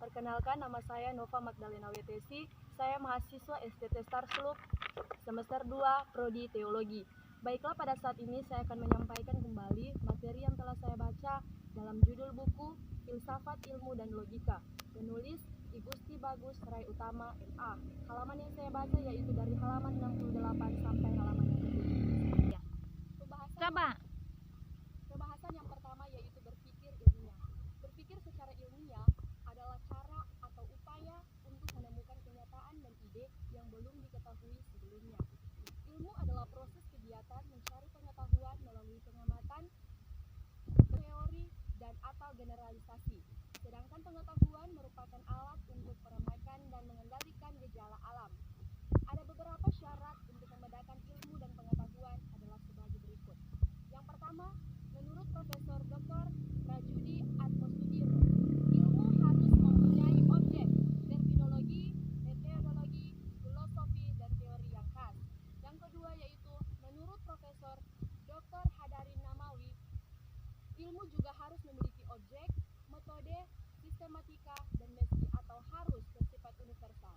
perkenalkan nama saya Nova Magdalena WTC. Saya mahasiswa STT Starslup semester 2 Prodi Teologi. Baiklah, pada saat ini saya akan menyampaikan kembali materi yang telah saya baca dalam judul buku Filsafat Ilmu dan Logika, penulis Igusti Bagus Rai Utama MA. Halaman yang saya baca yaitu dari halaman 68 sampai halaman 70. Pembahasan yang pertama yaitu berpikir ilmiah. Berpikir secara ilmiah adalah cara atau upaya untuk menemukan kenyataan dan ide yang belum diketahui sebelumnya. Ilmu adalah proses kegiatan mencari pengetahuan melalui pengamatan, teori, dan atau generalisasi. Sedangkan pengetahuan merupakan alat untuk meramaikan dan mengendalikan gejala alam. Ada beberapa syarat untuk membedakan ilmu dan pengetahuan adalah sebagai berikut. Yang pertama, menurut Profesor Dr. Rajudi Atmosudiro, ilmu harus mempunyai objek, terminologi, metodologi, filosofi, dan teori yang khas. Yang kedua yaitu, menurut Profesor Dr. Hadarin Namawi, ilmu juga harus memiliki objek, metode, sistematika, dan mesti atau harus bersifat universal.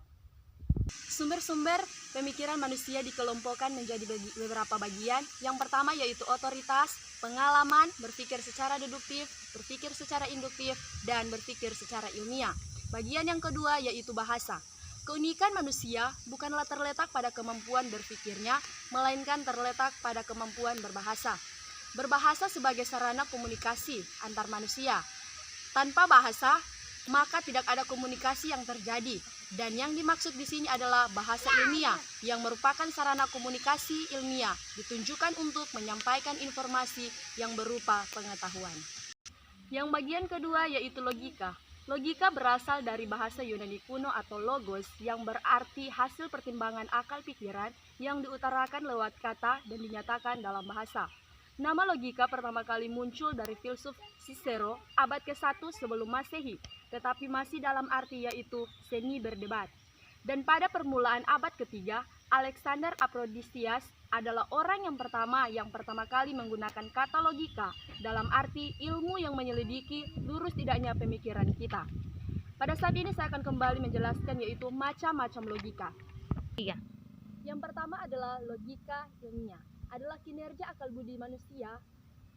Sumber-sumber pemikiran manusia dikelompokkan menjadi beberapa bagian. Yang pertama yaitu otoritas, pengalaman, berpikir secara deduktif, berpikir secara induktif, dan berpikir secara ilmiah. Bagian yang kedua yaitu bahasa. Keunikan manusia bukanlah terletak pada kemampuan berpikirnya, melainkan terletak pada kemampuan berbahasa. Berbahasa sebagai sarana komunikasi antar manusia. Tanpa bahasa, maka tidak ada komunikasi yang terjadi. Dan yang dimaksud di sini adalah bahasa ilmiah yang merupakan sarana komunikasi ilmiah ditunjukkan untuk menyampaikan informasi yang berupa pengetahuan. Yang bagian kedua yaitu logika. Logika berasal dari bahasa Yunani kuno atau logos yang berarti hasil pertimbangan akal pikiran yang diutarakan lewat kata dan dinyatakan dalam bahasa. Nama logika pertama kali muncul dari filsuf Cicero abad ke-1 sebelum Masehi, tetapi masih dalam arti yaitu seni berdebat. Dan pada permulaan abad ke-3, Alexander Aphrodiseus adalah orang yang pertama kali menggunakan kata logika dalam arti ilmu yang menyelidiki lurus tidaknya pemikiran kita. Pada saat ini saya akan kembali menjelaskan yaitu macam-macam logika. Yang pertama adalah logika ilmiah. Adalah kinerja akal budi manusia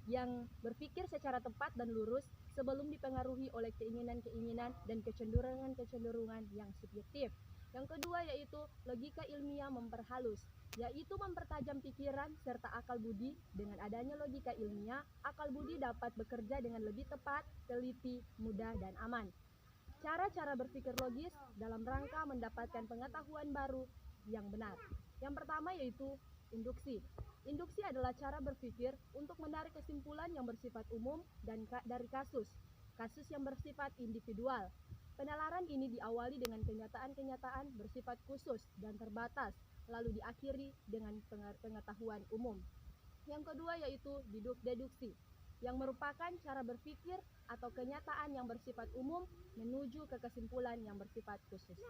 yang berpikir secara tepat dan lurus sebelum dipengaruhi oleh keinginan-keinginan dan kecenderungan-kecenderungan yang subjektif. Yang kedua yaitu logika ilmiah memperhalus, yaitu mempertajam pikiran serta akal budi. Dengan adanya logika ilmiah, akal budi dapat bekerja dengan lebih tepat, teliti, mudah, dan aman. Cara-cara berpikir logis dalam rangka mendapatkan pengetahuan baru yang benar. Yang pertama yaitu induksi. Induksi adalah cara berpikir untuk menarik kesimpulan yang bersifat umum dan dari kasus yang bersifat individual. Penalaran ini diawali dengan kenyataan-kenyataan bersifat khusus dan terbatas, lalu diakhiri dengan pengetahuan umum. Yang kedua yaitu deduksi, yang merupakan cara berpikir atau kenyataan yang bersifat umum menuju ke kesimpulan yang bersifat khusus.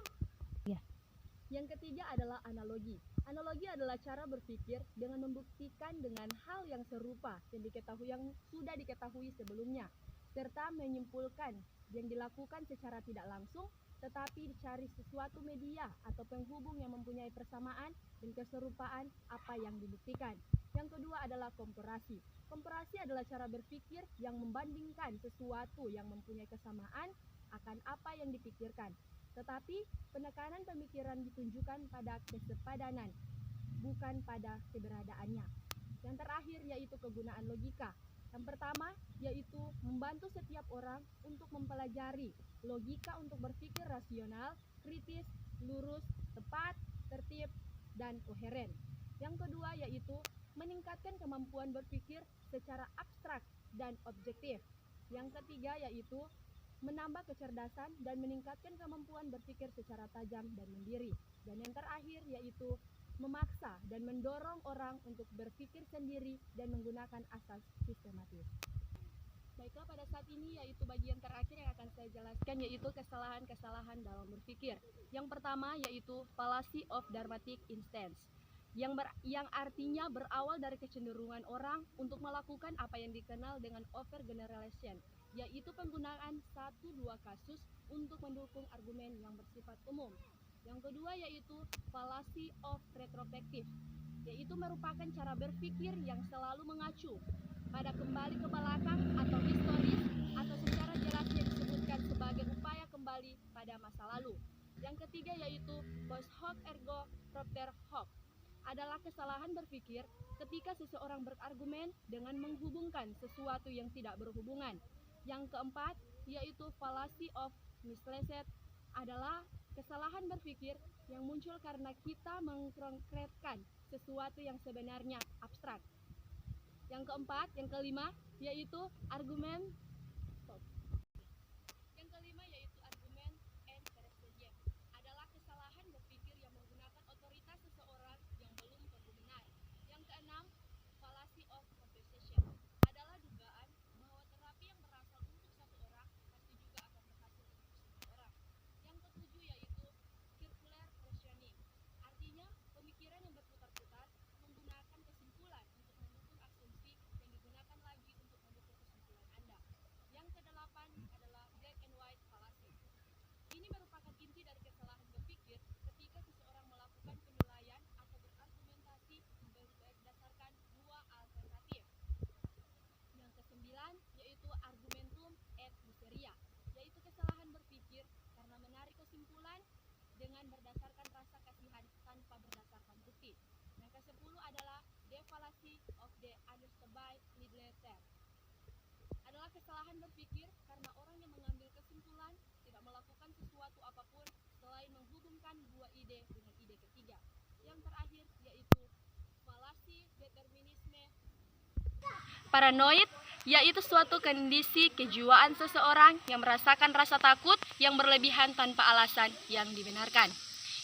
Yang ketiga adalah analogi. Analogi adalah cara berpikir dengan membuktikan dengan hal yang serupa yang sudah diketahui sebelumnya, serta menyimpulkan yang dilakukan secara tidak langsung, tetapi dicari sesuatu media atau penghubung yang mempunyai persamaan dan keserupaan apa yang dibuktikan. Yang kedua adalah komparasi. Komparasi adalah cara berpikir yang membandingkan sesuatu yang mempunyai kesamaan akan apa yang dipikirkan. Tetapi penekanan pemikiran ditunjukkan pada kesepadanan, bukan pada keberadaannya. Yang terakhir yaitu kegunaan logika. Yang pertama yaitu membantu setiap orang untuk mempelajari logika untuk berpikir rasional, kritis, lurus, tepat, tertib, dan koheren. Yang kedua yaitu meningkatkan kemampuan berpikir secara abstrak dan objektif. Yang ketiga yaitu menambah kecerdasan dan meningkatkan kemampuan berpikir secara tajam dan mandiri. Dan yang terakhir yaitu memaksa dan mendorong orang untuk berpikir sendiri dan menggunakan asas sistematis. Baiklah, pada saat ini yaitu bagian terakhir yang akan saya jelaskan yaitu kesalahan-kesalahan dalam berpikir. Yang pertama yaitu fallacy of dramatic instance, yang artinya berawal dari kecenderungan orang untuk melakukan apa yang dikenal dengan overgeneralization, yaitu penggunaan 1-2 kasus untuk mendukung argumen yang bersifat umum. Yang kedua yaitu fallacy of retrospective, yaitu merupakan cara berpikir yang selalu mengacu pada kembali ke belakang atau historis, atau secara jelasnya disebutkan sebagai upaya kembali pada masa lalu. Yang ketiga yaitu post hoc ergo propter hoc, adalah kesalahan berpikir ketika seseorang berargumen dengan menghubungkan sesuatu yang tidak berhubungan. Yang keempat yaitu fallacy of misplaced, adalah kesalahan berpikir yang muncul karena kita mengkonkretkan sesuatu yang sebenarnya abstrak. Yang kelima yaitu argumen and pedestrian, adalah kesalahan berpikir yang menggunakan otoritas seseorang yang belum tentu benar. Yang keenam, fallacy of compensation, adalah dugaan bahwa terapi yang berasal untuk satu orang pasti juga akan berhasil untuk semua orang. Yang ketujuh yaitu circular reasoning, artinya pemikiran yang berputar-putar menggunakan kesimpulan untuk mendukung asumsi yang digunakan lagi untuk mendukung kesimpulan Anda. Yang kedelapan adalah black and white fallacy. Ini merupakan inti dari kesalahan berpikir ketika seseorang melakukan penilaian atau berargumentasi berdasarkan dua alternatif. Yang kesembilan yaitu argumentum et miseria, yaitu kesalahan berpikir karena menarik kesimpulan dengan berdasarkan rasa kasihan tanpa berdasarkan bukti. Yang ke-10 adalah the fallacy of the unjustified liberty, adalah kesalahan berpikir karena orang yang mengambil kesimpulan tidak melakukan sesuatu apapun selain menghubungkan dua ide dengan ide ketiga. Yang terakhir yaitu fallacy determinisme paranoid, yaitu suatu kondisi kejiwaan seseorang yang merasakan rasa takut yang berlebihan tanpa alasan yang dibenarkan.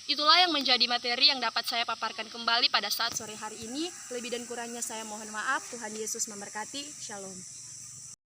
Itulah yang menjadi materi yang dapat saya paparkan kembali pada saat sore hari ini. Lebih dan kurangnya saya mohon maaf. Tuhan Yesus memberkati. Shalom.